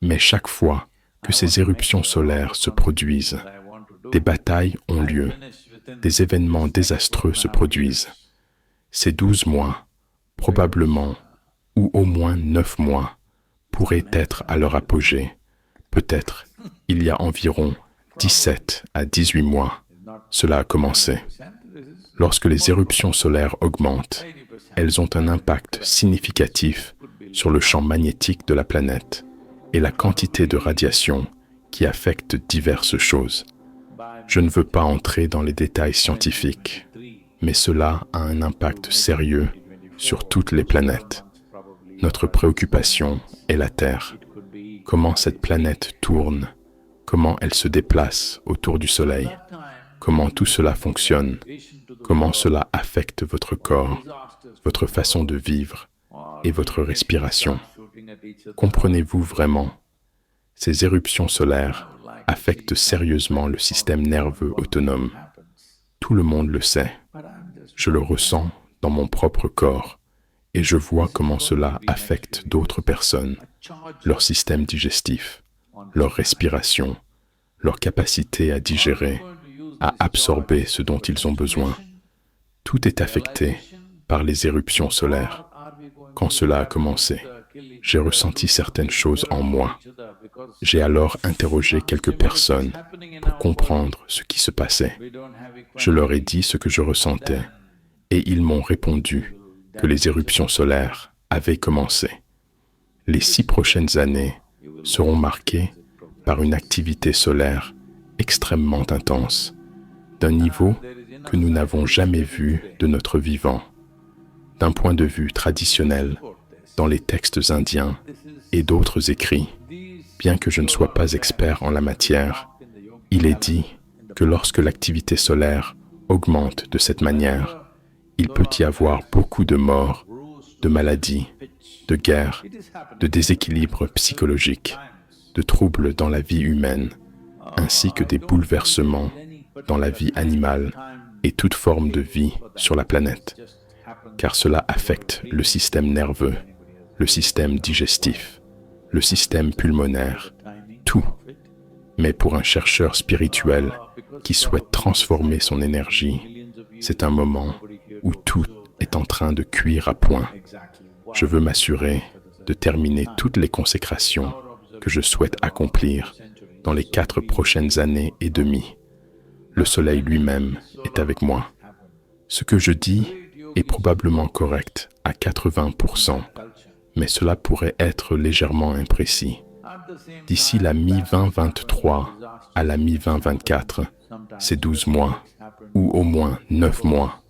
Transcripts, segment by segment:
Mais chaque fois que ces éruptions solaires se produisent, des batailles ont lieu, des événements désastreux se produisent. Ces 12 mois, probablement, ou au moins 9 mois, pourraient être à leur apogée. Peut-être, il y a environ 17 à 18 mois, cela a commencé. Lorsque les éruptions solaires augmentent, elles ont un impact significatif sur le champ magnétique de la planète et la quantité de radiation qui affecte diverses choses. Je ne veux pas entrer dans les détails scientifiques, mais cela a un impact sérieux sur toutes les planètes. Notre préoccupation est la Terre. Comment cette planète tourne, comment elle se déplace autour du Soleil, comment tout cela fonctionne, comment cela affecte votre corps, votre façon de vivre et votre respiration. Comprenez-vous vraiment? Ces éruptions solaires affectent sérieusement le système nerveux autonome. Tout le monde le sait. Je le ressens dans mon propre corps et je vois comment cela affecte d'autres personnes, leur système digestif, leur respiration, leur capacité à digérer, à absorber ce dont ils ont besoin. Tout est affecté par les éruptions solaires. Quand cela a commencé, j'ai ressenti certaines choses en moi. J'ai alors interrogé quelques personnes pour comprendre ce qui se passait. Je leur ai dit ce que je ressentais et ils m'ont répondu que les éruptions solaires avaient commencé. Les 6 prochaines années seront marquées par une activité solaire extrêmement intense, d'un niveau que nous n'avons jamais vu de notre vivant. D'un point de vue traditionnel, dans les textes indiens et d'autres écrits, bien que je ne sois pas expert en la matière, il est dit que lorsque l'activité solaire augmente de cette manière, il peut y avoir beaucoup de morts, de maladies, de guerres, de déséquilibres psychologiques, de troubles dans la vie humaine, ainsi que des bouleversements dans la vie animale et toute forme de vie sur la planète, car cela affecte le système nerveux, le système digestif, le système pulmonaire, tout. Mais pour un chercheur spirituel qui souhaite transformer son énergie, c'est un moment où tout est en train de cuire à point. Je veux m'assurer de terminer toutes les consécrations que je souhaite accomplir dans les 4 prochaines années et demie. Le Soleil lui-même est avec moi. Ce que je dis est probablement correct à 80%, mais cela pourrait être légèrement imprécis. D'ici la mi-2023 à la mi-2024, ces 12 mois, ou au moins 9 mois,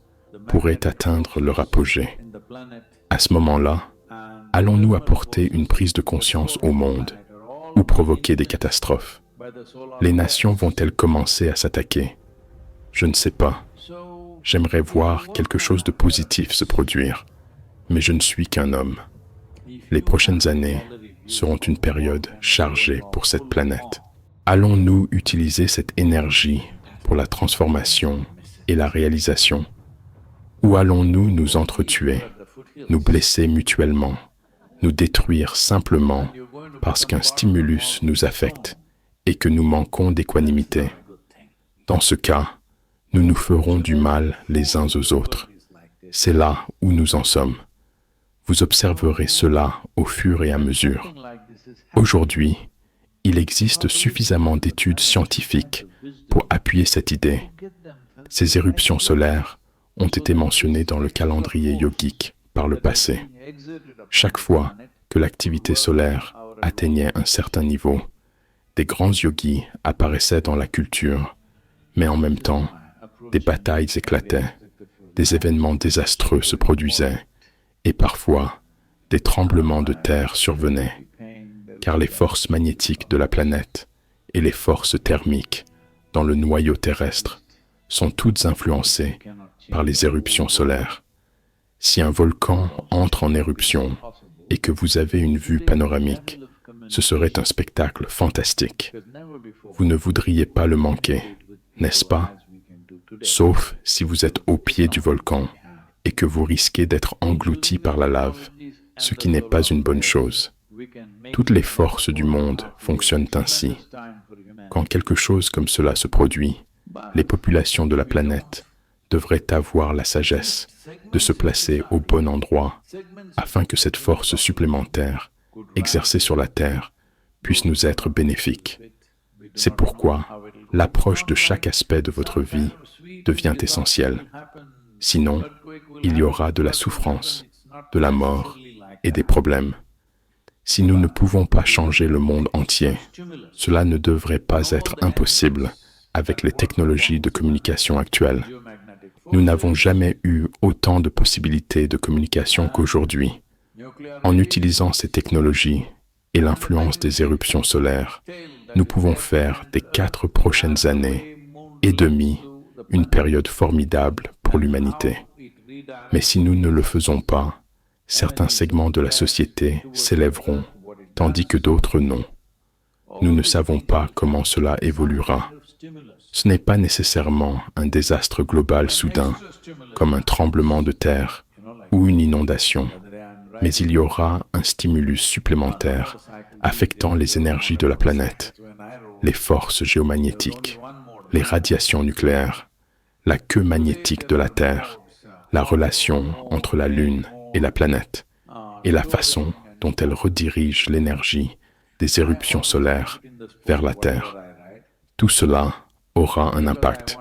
pourraient atteindre leur apogée. À ce moment-là, allons-nous apporter une prise de conscience au monde ou provoquer des catastrophes? Les nations vont-elles commencer à s'attaquer? Je ne sais pas. J'aimerais voir quelque chose de positif se produire, mais je ne suis qu'un homme. Les prochaines années seront une période chargée pour cette planète. Allons-nous utiliser cette énergie pour la transformation et la réalisation? Ou allons-nous nous entretuer, nous blesser mutuellement, nous détruire simplement parce qu'un stimulus nous affecte et que nous manquons d'équanimité? Dans ce cas, nous nous ferons du mal les uns aux autres. C'est là où nous en sommes. Vous observerez cela au fur et à mesure. Aujourd'hui, il existe suffisamment d'études scientifiques pour appuyer cette idée. Ces éruptions solaires ont été mentionnées dans le calendrier yogique par le passé. Chaque fois que l'activité solaire atteignait un certain niveau, des grands yogis apparaissaient dans la culture, mais en même temps, des batailles éclataient, des événements désastreux se produisaient, et parfois, des tremblements de terre survenaient, car les forces magnétiques de la planète et les forces thermiques dans le noyau terrestre sont toutes influencées par les éruptions solaires. Si un volcan entre en éruption et que vous avez une vue panoramique, ce serait un spectacle fantastique. Vous ne voudriez pas le manquer, n'est-ce pas? Sauf si vous êtes au pied du volcan et que vous risquez d'être englouti par la lave, ce qui n'est pas une bonne chose. Toutes les forces du monde fonctionnent ainsi. Quand quelque chose comme cela se produit, les populations de la planète devraient avoir la sagesse de se placer au bon endroit afin que cette force supplémentaire exercée sur la Terre puisse nous être bénéfique. C'est pourquoi l'approche de chaque aspect de votre vie devient essentielle. Sinon, il y aura de la souffrance, de la mort et des problèmes. Si nous ne pouvons pas changer le monde entier, cela ne devrait pas être impossible avec les technologies de communication actuelles. Nous n'avons jamais eu autant de possibilités de communication qu'aujourd'hui. En utilisant ces technologies et l'influence des éruptions solaires, nous pouvons faire des 4 prochaines années et demie une période formidable pour l'humanité. Mais si nous ne le faisons pas, certains segments de la société s'élèveront, tandis que d'autres non. Nous ne savons pas comment cela évoluera. Ce n'est pas nécessairement un désastre global soudain, comme un tremblement de terre ou une inondation, mais il y aura un stimulus supplémentaire affectant les énergies de la planète, les forces géomagnétiques, les radiations nucléaires, la queue magnétique de la Terre, la relation entre la Lune et la planète, et la façon dont elle redirige l'énergie des éruptions solaires vers la Terre. Tout cela aura un impact.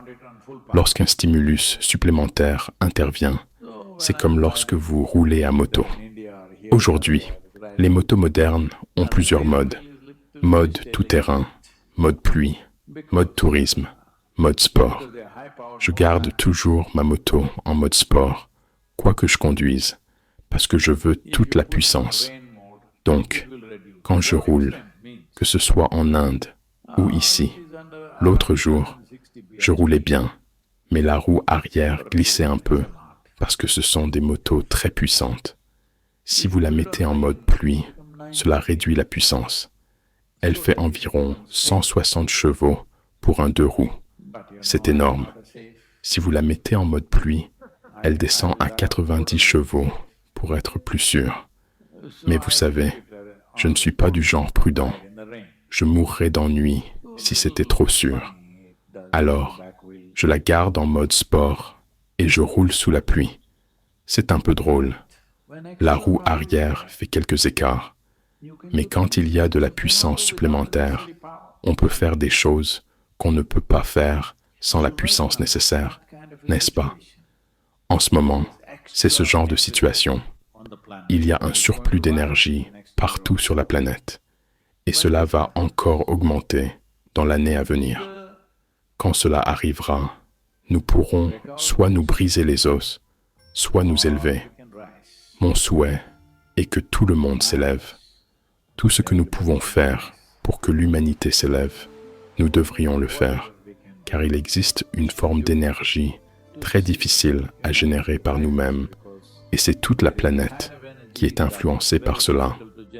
Lorsqu'un stimulus supplémentaire intervient, c'est comme lorsque vous roulez à moto. Aujourd'hui, les motos modernes ont plusieurs modes. Mode tout-terrain, mode pluie, mode tourisme, mode sport. Je garde toujours ma moto en mode sport, quoi que je conduise, parce que je veux toute la puissance. Donc, quand je roule, que ce soit en Inde ou ici, l'autre jour, je roulais bien, mais la roue arrière glissait un peu, parce que ce sont des motos très puissantes. Si vous la mettez en mode pluie, cela réduit la puissance. Elle fait environ 160 chevaux pour un 2 roues. C'est énorme. Si vous la mettez en mode pluie, elle descend à 90 chevaux pour être plus sûre. Mais vous savez, je ne suis pas du genre prudent. Je mourrais d'ennui si c'était trop sûr. Alors, je la garde en mode sport et je roule sous la pluie. C'est un peu drôle. La roue arrière fait quelques écarts. Mais quand il y a de la puissance supplémentaire, on peut faire des choses qu'on ne peut pas faire sans la puissance nécessaire, n'est-ce pas? En ce moment, c'est ce genre de situation. Il y a un surplus d'énergie partout sur la planète, et cela va encore augmenter dans l'année à venir. Quand cela arrivera, nous pourrons soit nous briser les os, soit nous élever. Mon souhait est que tout le monde s'élève. Tout ce que nous pouvons faire pour que l'humanité s'élève, nous devrions le faire, car il existe une forme d'énergie très difficile à générer par nous-mêmes, et c'est toute la planète qui est influencée par cela.